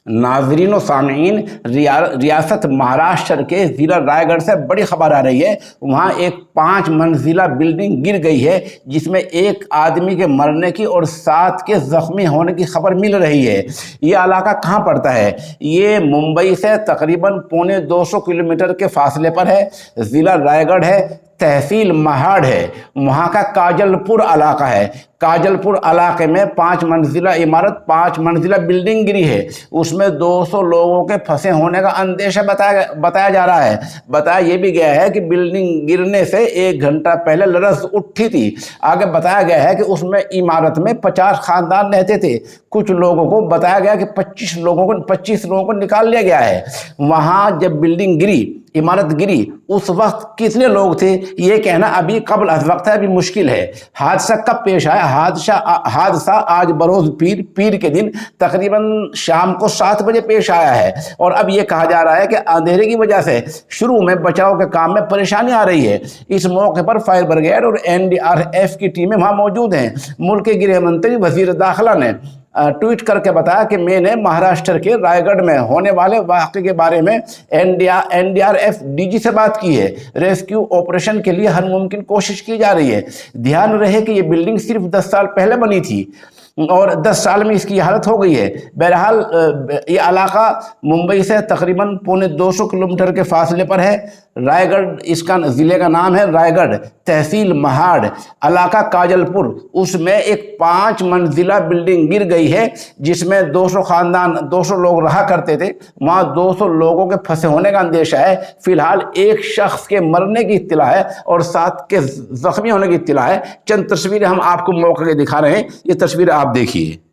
ناظرین و سامعین، ریاست مہاراشٹر کے ضلع رائے گڑھ سے بڑی خبر آ رہی ہے۔ وہاں ایک 5 منزلہ بلڈنگ گر گئی ہے جس میں ایک آدمی کے مرنے کی اور 7 کے زخمی ہونے کی خبر مل رہی ہے۔ یہ علاقہ کہاں پڑتا ہے؟ یہ ممبئی سے تقریباً 250 کلومیٹر کے فاصلے پر ہے۔ ضلع رائے گڑھ ہے، تحصیل مہاڑ ہے، وہاں کا کاجل پور علاقہ ہے۔ کاجل پور علاقے میں 5 منزلہ عمارت، 5 منزلہ بلڈنگ گری ہے۔ اس میں 200 لوگوں کے پھنسے ہونے کا اندیشہ بتایا جا رہا ہے۔ بتایا یہ بھی گیا ہے کہ بلڈنگ گرنے سے 1 گھنٹہ پہلے لرز اٹھی تھی۔ آگے بتایا گیا ہے کہ اس میں عمارت میں 50 خاندان رہتے تھے۔ کچھ لوگوں کو بتایا گیا کہ 25 لوگوں کو نکال لیا گیا ہے۔ وہاں جب بلڈنگ گری، عمارت گری، اس وقت کتنے لوگ تھے یہ کہنا ابھی قبل از وقت ہے، ابھی مشکل ہے۔ حادثہ کب پیش آیا؟ حادثہ آج بروز پیر کے دن تقریباً شام کو 7 بجے پیش آیا ہے، اور اب یہ کہا جا رہا ہے کہ اندھیرے کی وجہ سے شروع میں بچاؤ کے کام میں پریشانی آ رہی ہے۔ اس موقع پر فائر بریگیڈ اور NDRF کی ٹیمیں وہاں موجود ہیں۔ ملک کے گرہ منتری وزیر داخلہ نے ٹویٹ کر کے بتایا کہ میں نے مہاراشٹر کے رائے گڑھ میں ہونے والے واقعے کے بارے میں NDRF DG سے بات کی ہے۔ ریسکیو آپریشن کے لیے ہر ممکن کوشش کی جا رہی ہے۔ دھیان رہے کہ یہ بلڈنگ صرف 10 سال پہلے بنی تھی اور 10 سال میں اس کی حالت ہو گئی ہے۔ بہرحال یہ علاقہ ممبئی سے تقریباً 250 کلومیٹر کے فاصلے پر ہے۔ رائے گڑھ اس کا ضلع کا نام ہے، رائے گڑھ، تحصیل مہاڑ، علاقہ کاجل پور۔ اس میں ایک 5 منزلہ بلڈنگ گر گئی ہے جس میں 200 لوگ رہا کرتے تھے۔ وہاں 200 لوگوں کے پھنسے ہونے کا اندیشہ ہے۔ فی الحال ایک شخص کے مرنے کی اطلاع ہے اور 7 کے زخمی ہونے کی اطلاع ہے۔ چند تصویریں ہم آپ کو موقع کے دکھا رہے ہیں، یہ تصویریں آپ دیکھیے۔